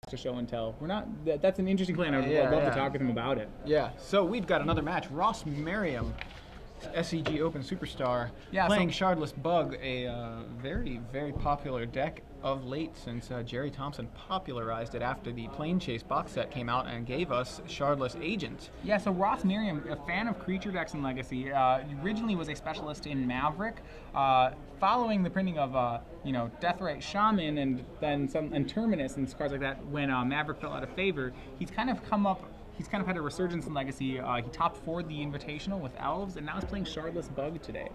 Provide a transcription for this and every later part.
to show and tell. We're not. That's an interesting plan. I'd love to talk with him about it. Yeah. So we've got another match. Ross Merriam, SCG Open superstar, playing Shardless Bug, a very, very popular deck of late since Jerry Thompson popularized it after the Plane Chase box set came out and gave us Shardless Agent. Yeah, so Ross Merriam, a fan of creature decks in Legacy, originally was a specialist in Maverick. Following the printing of Deathrite Shaman and then and Terminus and cards like that, when Maverick fell out of favor, he's kind of had a resurgence in Legacy. He top 4'd the Invitational with Elves, and now he's playing Shardless Bug today.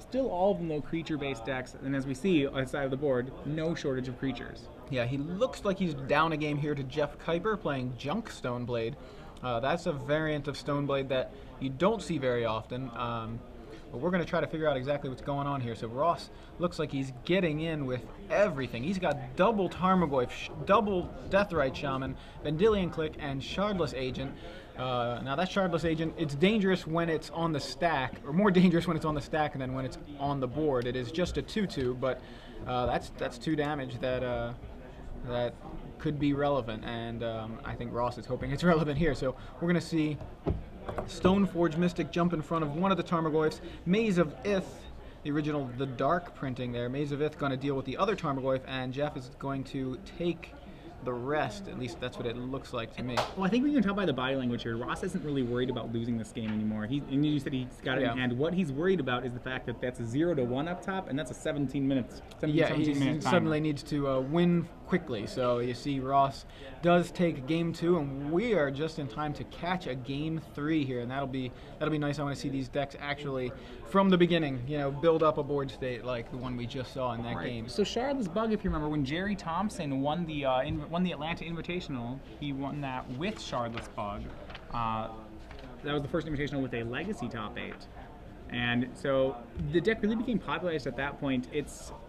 Still all of them though creature-based decks, and as we see on the side of the board, no shortage of creatures. Yeah, he looks like he's down a game here to Jeff Kieper playing Junk Stoneblade. That's a variant of Stoneblade that you don't see very often. But we're going to try to figure out exactly what's going on here. So Ross looks like he's getting in with everything. He's got double Tarmogoyf, double Deathrite Shaman, Vendilion Click, and Shardless Agent. Now that Shardless Agent, it's dangerous when it's on the stack, or more dangerous when it's on the stack than when it's on the board. It is just a 2/2, but that's 2 damage that could be relevant, and I think Ross is hoping it's relevant here. So we're going to see Stoneforge Mystic jump in front of one of the Tarmogoyfs. Maze of Ith, the original, the dark printing there. Maze of Ith going to deal with the other Tarmogoyf, and Jeff is going to take the rest. At least that's what it looks like to me. Well, I think we can tell by the body language here, Ross isn't really worried about losing this game anymore. And you said he's got it in hand. What he's worried about is the fact that that's a 0-1 up top, and that's a 17 minutes. He suddenly needs to win quickly. So you see Ross does take game 2, and we are just in time to catch a game 3 here, and that'll be nice. I want to see these decks actually from the beginning, build up a board state like the one we just saw in that game. So Shardless Bug, if you remember, when Jerry Thompson won the Atlanta Invitational, he won that with Shardless Bug. That was the first Invitational with a Legacy top 8. And so the deck really became popularized at that point.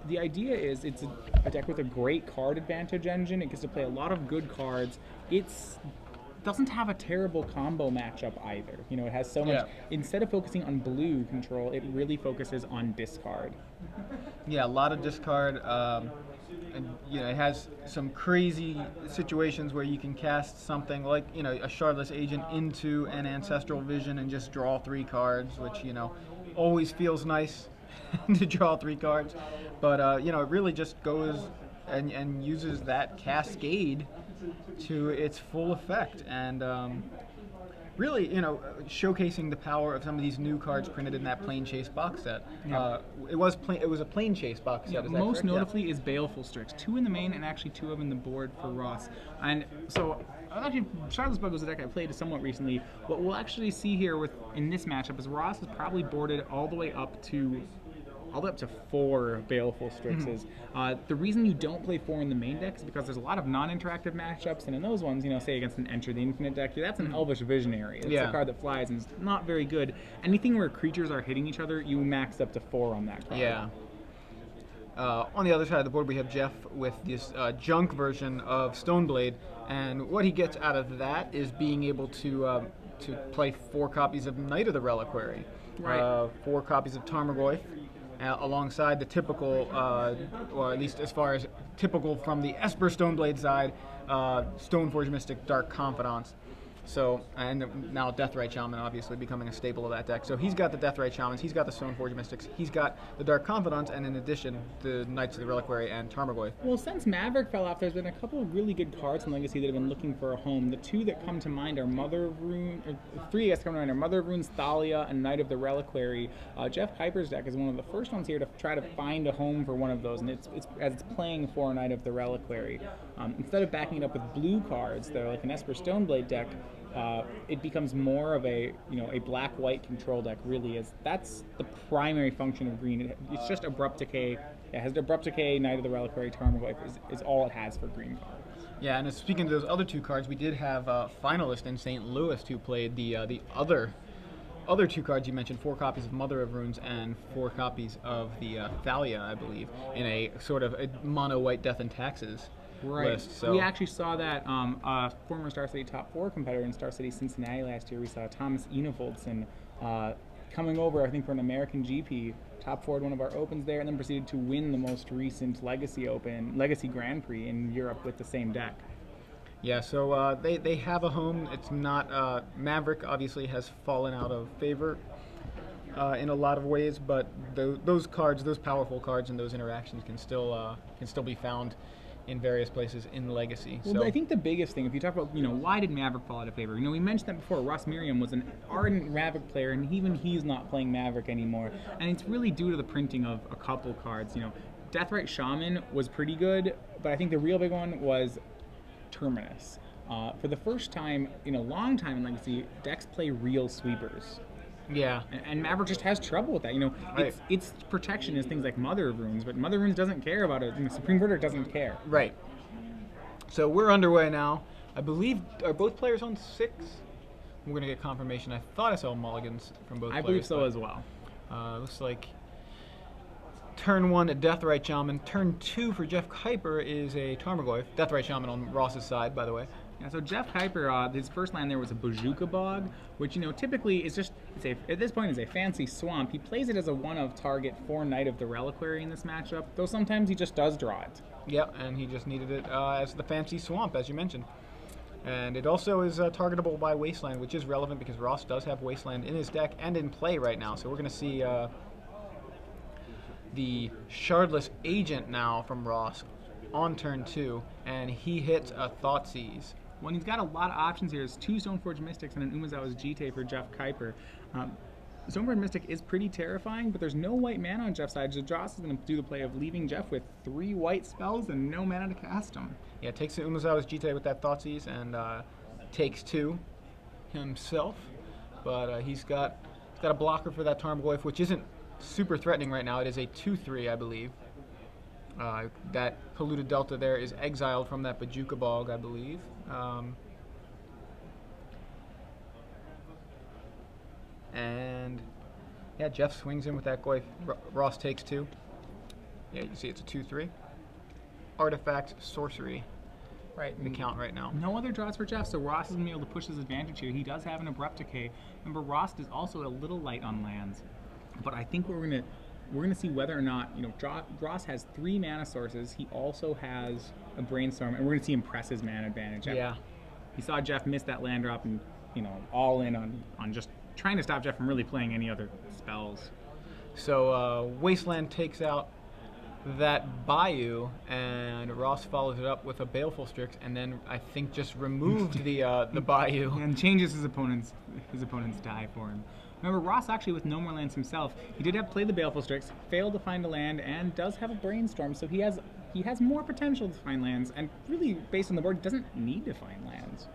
The idea is it's a deck with a great card advantage engine. It gets to play a lot of good cards. It doesn't have a terrible combo matchup either. It has so much. Instead of focusing on blue control, it really focuses on discard. Yeah, a lot of discard. And it has some crazy situations where you can cast something like a Shardless Agent into an Ancestral Vision and just draw 3 cards, which always feels nice to draw 3 cards. But it really just goes and uses that cascade to its full effect, and really, showcasing the power of some of these new cards printed in that Plane Chase box set. It was a Plane Chase box set. Is that most correct? notably is Baleful Strix. 2 in the main and actually 2 of them in the board for Ross. And so, actually, Shardless Bug was a deck I played somewhat recently. What we'll actually see here in this matchup is Ross is probably boarded all the way up to 4 Baleful Strixes. The reason you don't play 4 in the main deck is because there's a lot of non-interactive matchups, and in those ones, say against an Enter the Infinite deck, that's an Elvish Visionary. It's a card that flies and is not very good. Anything where creatures are hitting each other, you max up to 4 on that card. Yeah. On the other side of the board, we have Jeff with this junk version of Stoneblade, and what he gets out of that is being able to play 4 copies of Knight of the Reliquary, 4 copies of Tarmogoyf, alongside the typical, or at least as far as typical from the Esper Stoneblade side, Stoneforge Mystic, Dark Confidants. So, and now Deathrite Shaman obviously becoming a staple of that deck. So he's got the Deathrite Shamans, he's got the Stoneforge Mystics, he's got the Dark Confidants, and in addition, the Knights of the Reliquary and Tarmogoyf. Well, since Maverick fell off, there's been a couple of really good cards in Legacy that have been looking for a home. The 2 that come to mind are Mother of Runes, or 3 I guess come to mind are Mother of Runes, Thalia, and Knight of the Reliquary. Jeff Kieper's deck is one of the first ones here to try to find a home for one of those, and it's playing for Knight of the Reliquary. Instead of backing it up with blue cards, that are like an Esper Stoneblade deck, it becomes more of a black-white control deck. Really is. That's the primary function of green. It's just Abrupt Decay. It has Abrupt Decay, Knight of the Reliquary, Tarmogoyf is all it has for green cards. Yeah, and speaking of those other 2 cards, we did have a finalist in St. Louis who played the other 2 cards you mentioned, 4 copies of Mother of Runes and 4 copies of the Thalia, I believe, in a sort of a mono-white Death and Taxes. List, so. We actually saw that former Star City top 4 competitor in Star City Cincinnati last year. We saw Thomas Enevoldsen coming over, I think, for an American GP, top 4'd one of our opens there, and then proceeded to win the most recent Legacy Grand Prix in Europe with the same deck. Yeah, so they have a home. It's not Maverick. Obviously, has fallen out of favor in a lot of ways, but those cards, those powerful cards, and those interactions can still be found in various places in Legacy. Well, So I think the biggest thing, if you talk about, why did Maverick fall out of favor? We mentioned that before. Ross Merriam was an ardent Maverick player, and even he's not playing Maverick anymore. And it's really due to the printing of a couple cards. Deathrite Shaman was pretty good, but I think the real big one was Terminus. For the first time in a long time in Legacy, decks play real sweepers. yeah, And Maverick just has trouble with that. Right. Its protection is things like Mother of Runes, but Mother of Runes doesn't care about it. Supreme Verdict doesn't care. right. So we're underway now. I believe, are both players on 6? We're gonna get confirmation. I thought I saw mulligans from both I players. believe so but, as well. Looks like turn 1 a Deathrite Shaman. Turn 2 for Jeff Kieper is a Tarmogoyf. Deathrite Shaman on Ross's side, by the way. Yeah, so Jeff Kieper, his first land there was a Bojuka Bog, which typically is just at this point is a fancy swamp. He plays it as a one of target for Knight of the Reliquary in this matchup, though sometimes he just does draw it. Yep, and he just needed it as the fancy swamp, as you mentioned. And it also is targetable by Wasteland, which is relevant because Ross does have Wasteland in his deck and in play right now. So we're going to see the Shardless Agent now from Ross on turn 2, and he hits a Thoughtseize. Well, he's got a lot of options here. There's 2 Stoneforge Mystics and an Umezawa's Jite for Jeff Kieper. Stoneforge Mystic is pretty terrifying, but there's no white mana on Jeff's side. So Joss is going to do the play of leaving Jeff with 3 white spells and no mana to cast them. Yeah, takes the Umezawa's Jite with that Thoughtseize and takes 2 himself. But he's got a blocker for that Tarmogoyf, which isn't super threatening right now. It is a 2/3, I believe. That Polluted Delta there is exiled from that Bojuka Bog, I believe. And yeah, Jeff swings in with that Goyf. Ross takes 2. Yeah, you see it's a 2/3. Artifact, sorcery. Right. The count right now. No other draws for Jeff, so Ross is going to be able to push his advantage here. He does have an Abrupt Decay. Remember, Ross is also a little light on lands, but I think we're gonna see whether or not Ross has 3 mana sources. He also has a Brainstorm, and we're gonna see him press his mana advantage. Yeah. He saw Jeff miss that land drop, and all in on just trying to stop Jeff from really playing any other spells. So Wasteland takes out that Bayou, and Ross follows it up with a Baleful Strix, and then I think just removed the Bayou. And changes his opponent's die for him. Remember, Ross actually with no more lands himself, he did have play the Baleful Strix, failed to find a land, and does have a Brainstorm, so he has more potential to find lands, and really, based on the board, doesn't need to find lands.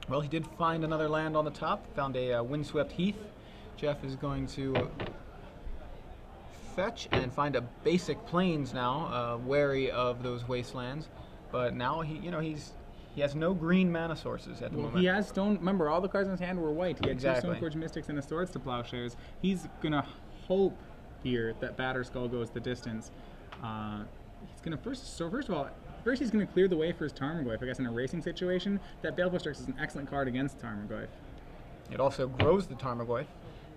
Well, he did find another land on the top, found a Windswept Heath. Jeff is going to fetch and find a basic Plains now, wary of those Wastelands, but now he has no green mana sources at the moment. He has stone. Remember, all the cards in his hand were white. He had Exactly. 2 Stoneforge Mystics and a Swords to Plowshares. He's gonna hope here that Batterskull goes the distance. He's gonna first of all, he's gonna clear the way for his Tarmogoyf. I guess in a racing situation, that Baleful Strix is an excellent card against Tarmogoyf. It also grows the Tarmogoyf.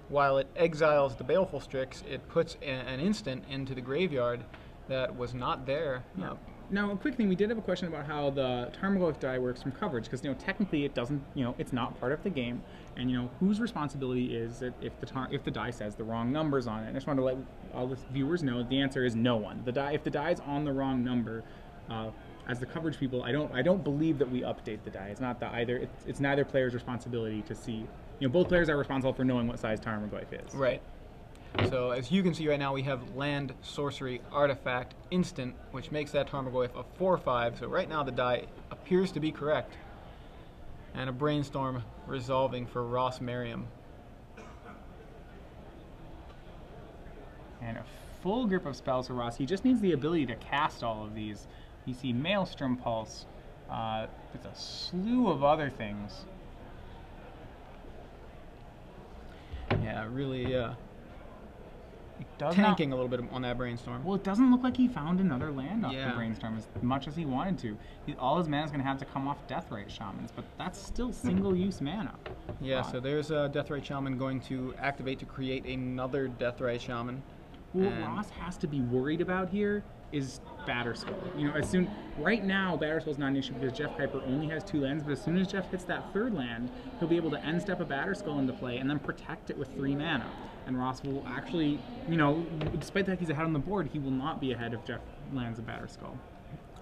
While it exiles the Baleful Strix, it puts an instant into the graveyard that was not there. Yeah. Now, a quick thing, we did have a question about how the Tarmogoyf die works from coverage, because technically it doesn't, it's not part of the game, and whose responsibility is it if the die says the wrong numbers on it? And I just wanted to let all the viewers know the answer is no one. If the die is on the wrong number, as the coverage people, I don't believe that we update the die. It's not that either. It's neither player's responsibility to see. Both players are responsible for knowing what size Tarmogoyf is. Right. So as you can see right now, we have land, sorcery, artifact, instant, which makes that Tarmogoyf a 4/5. So right now the die appears to be correct. And a Brainstorm resolving for Ross Merriam. And a full grip of spells for Ross. He just needs the ability to cast all of these. You see Maelstrom Pulse. There's a slew of other things. Yeah, really Does tanking not, a little bit on that Brainstorm. Well, it doesn't look like he found another land off Yeah. the Brainstorm as much as he wanted to. All his mana is going to have to come off Deathrite Shamans, but that's still single-use mana. Yeah, so there's a Deathrite Shaman going to activate to create another Deathrite Shaman. Well, what Ross has to be worried about here is Batterskull. You know, right now, Batterskull's not an issue because Jeff Kuyper only has 2 lands, but as soon as Jeff hits that 3rd land, he'll be able to end step a Batterskull into play and then protect it with 3 mana. And Ross will actually, you know, despite the fact he's ahead on the board, he will not be ahead if Jeff lands a Batterskull.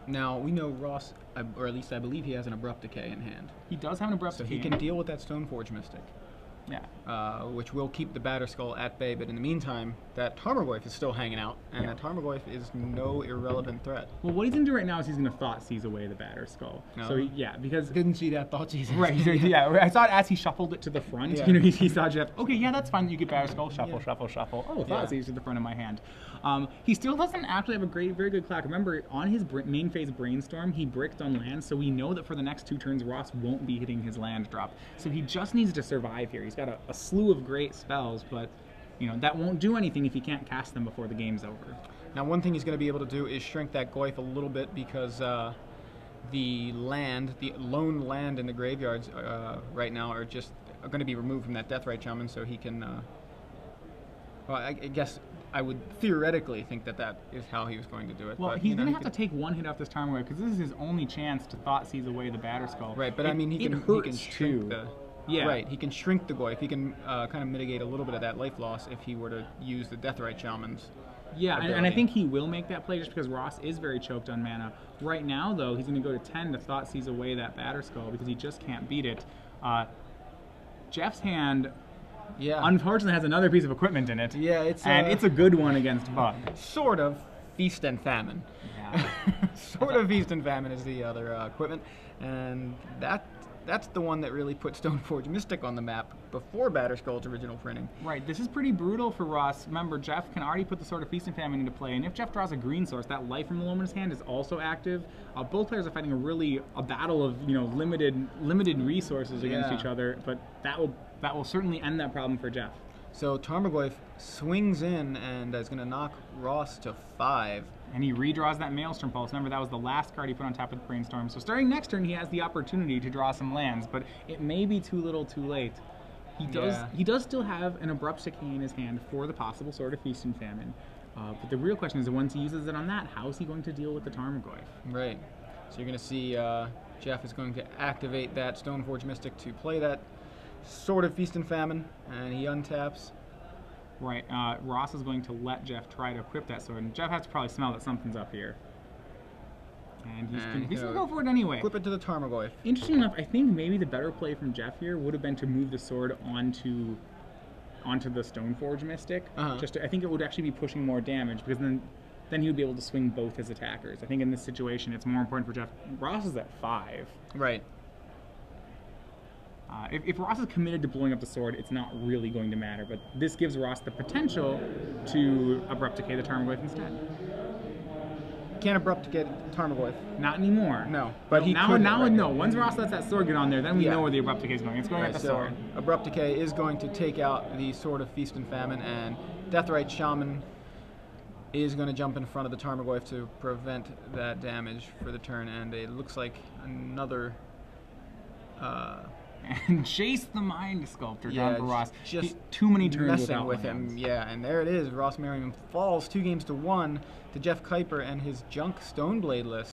Now, we know Ross, or at least I believe he has an Abrupt Decay in hand. He does have an Abrupt So Decay. he can deal with that Stoneforge Mystic. Yeah. Which will keep the Batterskull at bay, but in the meantime, that Tarmogoyf is still hanging out, and that Tarmogoyf is no irrelevant threat. Well, what he's going to do right now is he's going to Thought Seize away the Batterskull. No. So, because... Didn't see that Thought Seize. Right, yeah. I saw it as he shuffled it to the front. Yeah. You know, he saw Jeff, okay, yeah, that's fine. You get Batterskull, shuffle, Yeah. shuffle, shuffle. Oh, Thought Yeah. Seize to the front of my hand. He still doesn't actually have a very good clock. Remember, on his main phase Brainstorm, he bricked on lands, so we know that for the next 2 turns, Ross won't be hitting his land drop. So he just needs to survive here. He's got a slew of great spells, but you know that won't do anything if he can't cast them before the game's over. Now, one thing he's going to be able to do is shrink that Goyf a little bit because the lone land in the graveyards right now are going to be removed from that Deathrite Shaman, so he can. Well, I guess I would theoretically think that is how he was going to do it. Well, but, he's going to have to take 1 hit off this Tarmogoyf because this is his only chance to Thought Seize away the Batterskull. Right, but I mean, he can shrink the. Yeah. Right, he can shrink the Goyf. He can kind of mitigate a little bit of that life loss if he were to use the Deathrite Shaman's. Yeah, and I think he will make that play just because Ross is very choked on mana. Right now, though, he's going to go to 10 to Thought Seize away that Batterskull because he just can't beat it. Jeff's hand, unfortunately, has another piece of equipment in it. Yeah, it's a good one against Bug. Sort of Feast and Famine. Yeah. Sort of Feast and Famine is the other equipment, and that's the one that really put Stoneforge Mystic on the map before Batterskull's original printing. Right, this is pretty brutal for Ross. Remember, Jeff can already put the Sword of Feast and Famine into play, and if Jeff draws a green source, that life from the Luminous Hand is also active. Both players are fighting a battle of limited resources against each other, but that will certainly end that problem for Jeff. So Tarmogoyf swings in and is going to knock Ross to 5. And he redraws that Maelstrom Pulse. Remember, that was the last card he put on top of the Brainstorm. So starting next turn, he has the opportunity to draw some lands, but it may be too little too late. He does still have an Abrupt Decay in his hand for the possible Sword of Feast and Famine. But the real question is, once he uses it on that, how is he going to deal with the Tarmogoyf? Right. So you're going to see Jeff is going to activate that Stoneforge Mystic to play that Sword of Feast and Famine, and he untaps. Right, Ross is going to let Jeff try to equip that sword, and Jeff has to probably smell that something's up here. And he's going to go for it anyway. Equip it to the Tarmogoyf. Interesting enough, I think maybe the better play from Jeff here would have been to move the sword onto the Stoneforge Mystic. I think it would actually be pushing more damage, because then he would be able to swing both his attackers. I think in this situation, it's more important for Jeff. Ross is at 5. Right. If Ross is committed to blowing up the sword, it's not really going to matter, but this gives Ross the potential to Abrupt Decay the Tarmogoyf instead. Can't Abrupt Decay Tarmogoyf. Not anymore. No, but he now could no. right Once Ross lets that sword get on there, then we know where the Abrupt Decay is going. It's going at the sword. Abrupt Decay is going to take out the Sword of Feast and Famine, and Deathrite Shaman is going to jump in front of the Tarmogoyf to prevent that damage for the turn, and it looks like another... and chase the Mind Sculptor down for Ross. Just too many turns messing with him. Yeah, and there it is. Ross Merriam falls 2 games to 1 to Jeff Kuyper and his junk Stoneblade list.